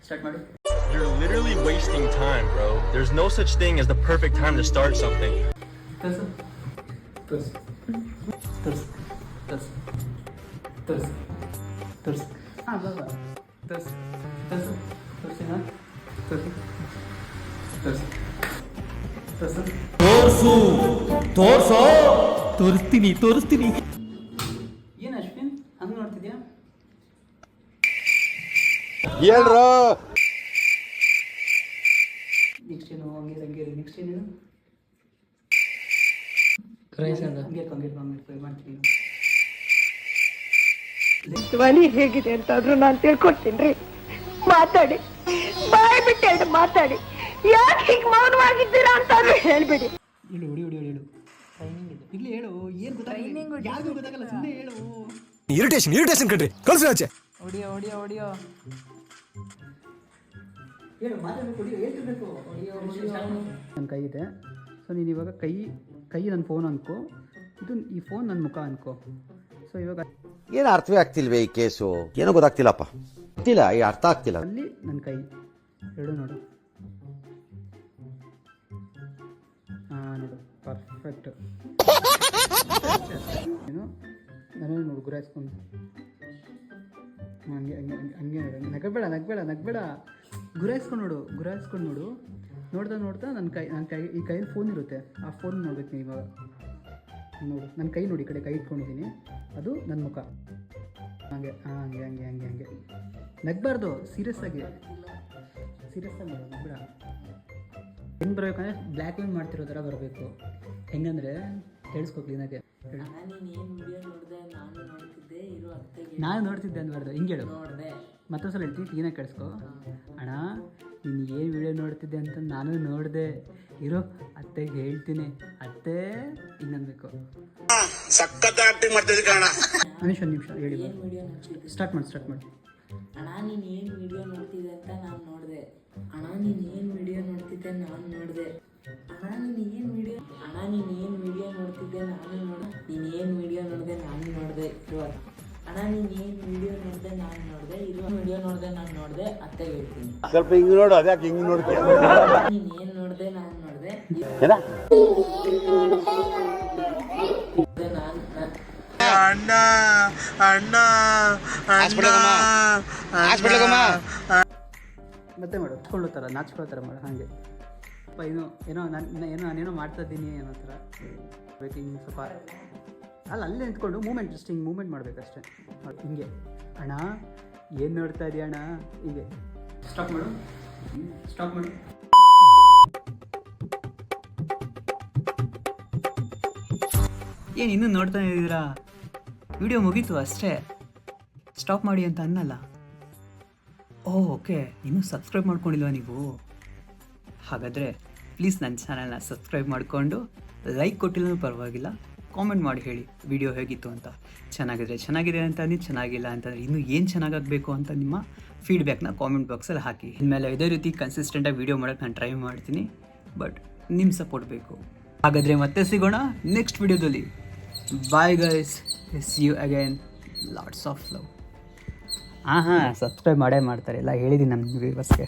Start ಮಾಡು. You're literally wasting time, bro. There's no such thing as the perfect time to start something. ತರ್ಸು ತರ್ಸು ತರ್ಸು ತರ್ಸು ತರ್ಸು ತರ್ಸು ಹಾಂ ಬಾ ತರ್ಸು ತರ್ಸು ತರ್ಸಿನ ತರ್ಸು ತರ್ಸು ತರ್ಸು ತೋರ್ಸು ತೋರ್ಸೋ ತೋರಿಸ್ತೀನಿ ತೋರಿಸ್ತೀನಿ. ಏನು ಅಶ್ವಿನ್ ಹಂಗೆ ನೋಡ್ತಿದ್ಯಾ? ಹೇಳ್ರೋ ನೆಕ್ಸ್ಟ್ ಏನು ಹಂಗೆ ನೆಕ್ಸ್ಟ್ ಏನೇನು ಮಾಡ್ತೀನಿ. ಧ್ವನಿ ಹೇಗಿದೆ ಅಂತಾದ್ರೂ ನಾನು ತಿಳ್ಕೊಡ್ತೀನಿ. ಮಾತಾಡಿ, ಬಾಯ್ ಬಿಟ್ಟು ಹೇಳಿ ಮಾತಾಡಿ. ಯಾಕೆ ಹೀಗೆ ಮೌನವಾಗಿದ್ದೀರಾ ಅಂತಾದ್ರೂ ಹೇಳ್ಬಿಡಿ. ಹೇಳು ಹೇಳು ಇಲ್ಲಿ ಹೇಳು. ಏನು ಗೊತ್ತಾಗಲ್ಲ, ಯಾರಿಗೂ ಗೊತ್ತಾಗಲ್ಲ, ಸುಮ್ಮನೆ ಹೇಳು. ಇರಿಟೇಷನ್ ಕಣ್ರಿ, ಕಳ್ಸಿ ಆಚೆ. ಹೊಡಿಯೋ ಹೇಳು, ಮಾತಾಡಬೇಕು, ಹೇಳ್ತಿರ್ಬೇಕು. ನನ್ನ ಕೈ ಇದೆ, ಸೊ ನೀನು ಇವಾಗ ಕೈ ನನ್ನ ಫೋನ್ ಅನ್ಕೋ, ಇದು ಈ ಫೋನ್ ನನ್ನ ಮುಖ ಅನ್ಕೋ. ಸೊ ಇವಾಗ ಏನು ಅರ್ಥವೇ ಆಗ್ತಿಲ್ವೇ ಈ ಕೇಸು? ಏನೋ ಗೊತ್ತಾಗ್ತಿಲ್ಲಪ್ಪ, ಗೊತ್ತಿಲ್ಲ, ಈ ಅರ್ಥ ಆಗ್ತಿಲ್ಲ. ಅಲ್ಲಿ ನನ್ನ ಕೈ ಎರಡು ನೋಡು. ಹಾಂ ನೋಡು, ಪರ್ಫೆಕ್ಟ್. ಏನು ನಾನು ನೋಡು ಗುರಾಯಿಸ್ಕೊಂಡು ಹಂಗೆ ಹಂಗೆ ಹಂಗೆ ನೋಡು. ನಗಬೇಡ ಗುರಾಯಿಸ್ಕೊಂಡು ನೋಡು. ನೋಡ್ತಾ ನನ್ನ ಕೈ ಈ ಕೈಯಲ್ಲಿ ಫೋನ್ ಇರುತ್ತೆ, ಆ ಫೋನ್ ನೋಡ್ಬೇಕು ನೀವು ಇವಾಗ. ನೋಡು ನನ್ನ ಕೈ ನೋಡಿ, ಈ ಕಡೆ ಕೈ ಇಟ್ಕೊಂಡಿದ್ದೀನಿ, ಅದು ನನ್ನ ಮುಖ. ಹಂಗೆ ನಗಬಾರ್ದು, ಸೀರಿಯಸ್ ಆಗಿ ನಗಬೇಡ. ಹೆಂಗೆ ಬರಬೇಕಂದ್ರೆ ಬ್ಲ್ಯಾಕ್ ಲೈನ್ ಮಾಡ್ತಿರೋ ಥರ ಬರಬೇಕು. ಹೆಂಗಂದ್ರೆ ಕೇಳಿಸ್ಕೊ ಕ್ಲೀನಾಗೆ. ನಾನು ನೋಡ್ತಿದ್ದೆ ಅನ್ಬಾರ್ದು, ಹಿಂಗೆ ಹೇಳು. ಮತ್ತೊಂದ್ಸಲ ಹೇಳ್ತೀನಿ, ಕ್ಲೀನಾಗಿ ಕೇಳಿಸ್ಕೊ. ಅಣ್ಣ ನೀನು ಏನು ವಿಡಿಯೋ ನೋಡ್ತಿದ್ದೆ ಅಂತ ನಾನು ನೋಡಿದೆ, ಇರೋ ಅತ್ತೆಗೆ ಹೇಳ್ತೀನಿ, ಅತ್ತೆ ಹಿಂಗನ್ಬೇಕು. ಒಂದು ನಿಮಿಷ ಹೇಳಿ, ಸ್ಟಾರ್ಟ್ ಮಾಡಿ. ಅಣ್ಣ ನೀನು ಏನು ವಿಡಿಯೋ ನೋಡ್ತಿದ್ದೆ ಅಂತ ನಾನು ನೋಡಿದೆ. ಅಣ್ಣ ನೀನು ಏನು ವಿಡಿಯೋ ನೋಡ್ತಿದ್ದೆ ನಾನು ನೋಡಿದೆ. ಅಣ್ಣ ನೀನು ಏನು ವಿಡಿಯೋ ನೋಡ್ತಿದ್ದೆ ನೀನು ಏನು ವಿಡಿಯೋ ನೋಡಿದೆ ನಾನು ನೋಡಿದೆ. ಅಣ್ಣ ನೀನು ಏನು ವಿಡಿಯೋ ನೋಡಿದೆ ನಾನು ನೋಡಿದೆ ಅತ್ತೆಗೆ ಹೇಳ್ತೀನಿ. ಸ್ವಲ್ಪ ಹಿಂಗೆ ನೋಡು, ಅದ್ಯಾಕೆ ಹಿಂಗೆ ನೋಡ್ತೀಯ? ನೀನು ಏನು ನೋಡಿದೆ ನಾನು ನೋಡಿದೆ. ಮತ್ತೆ ಮಾಡು, ನಾಚ್ಕೊಳ್ಳೋ ಮಾಡು. ಹಾಗೆ ನಾನೇನೋ ಮಾಡ್ತಾ ಇದ್ದೀನಿ ಅನ್ನೋ ಥರ ಹಿಂಗೆ ಸ್ವಲ್ಪ ಅಲ್ಲೇ ನಿಂತ್ಕೊಂಡು ಮೂಮೆಂಟ್ ಮಾಡಬೇಕಷ್ಟೇ. ಹಿಂಗೆ ಅಣ್ಣ ಏನು ನೋಡ್ತಾ ಇದೀಯ ಅಣ್ಣ, ಹೀಗೆ ಸ್ಟಾಪ್ ಮಾಡು. ಏನು ಇನ್ನೂ ನೋಡ್ತಾ ಇದ್ದೀರಾ? ವಿಡಿಯೋ ಮುಗೀತು ಅಷ್ಟೇ, ಸ್ಟಾಪ್ ಮಾಡಿ ಅಂತ ಅನ್ನಲ್ಲ. ಓಕೆ, ಇನ್ನೂ ಸಬ್ಸ್ಕ್ರೈಬ್ ಮಾಡ್ಕೊಂಡಿಲ್ವಾ ನೀವು? ಹಾಗಾದರೆ ಪ್ಲೀಸ್ ನನ್ನ ಚಾನಲ್ನ ಸಬ್ಸ್ಕ್ರೈಬ್ ಮಾಡಿಕೊಂಡು ಲೈಕ್ ಕೊಟ್ಟಿಲ್ಲ ಪರವಾಗಿಲ್ಲ, ಕಾಮೆಂಟ್ ಮಾಡಿ ಹೇಳಿ ವಿಡಿಯೋ ಹೇಗಿತ್ತು ಅಂತ. ಚೆನ್ನಾಗಿದೆ ಅಂತ ನೀವು, ಚೆನ್ನಾಗಿಲ್ಲ ಅಂತಂದರೆ ಇನ್ನೂ ಏನು ಚೆನ್ನಾಗಾಗಬೇಕು ಅಂತ ನಿಮ್ಮ ಫೀಡ್ಬ್ಯಾಕ್ನ ಕಾಮೆಂಟ್ ಬಾಕ್ಸಲ್ಲಿ ಹಾಕಿ. ಇನ್ಮೇಲೆ ಇದೇ ರೀತಿ ಕನ್ಸಿಸ್ಟೆಂಟಾಗಿ ವಿಡಿಯೋ ಮಾಡೋಕ್ಕೆ ನಾನು ಟ್ರೈ ಮಾಡ್ತೀನಿ, ಬಟ್ ನಿಮ್ಮ ಸಪೋರ್ಟ್ ಬೇಕು. ಹಾಗಾದರೆ ಮತ್ತೆ ಸಿಗೋಣ ನೆಕ್ಸ್ಟ್ ವಿಡಿಯೋದಲ್ಲಿ. Bye guys, see you again, lots of love. ಹಾಂ ಸಬ್ಸ್ಕ್ರೈಬ್ ಮಾಡೇ ಮಾಡ್ತಾರೆ, ಎಲ್ಲ ಹೇಳಿದ್ದೀನಿ ನನ್ನ ವ್ಯೂವರ್ಸ್ಗೆ.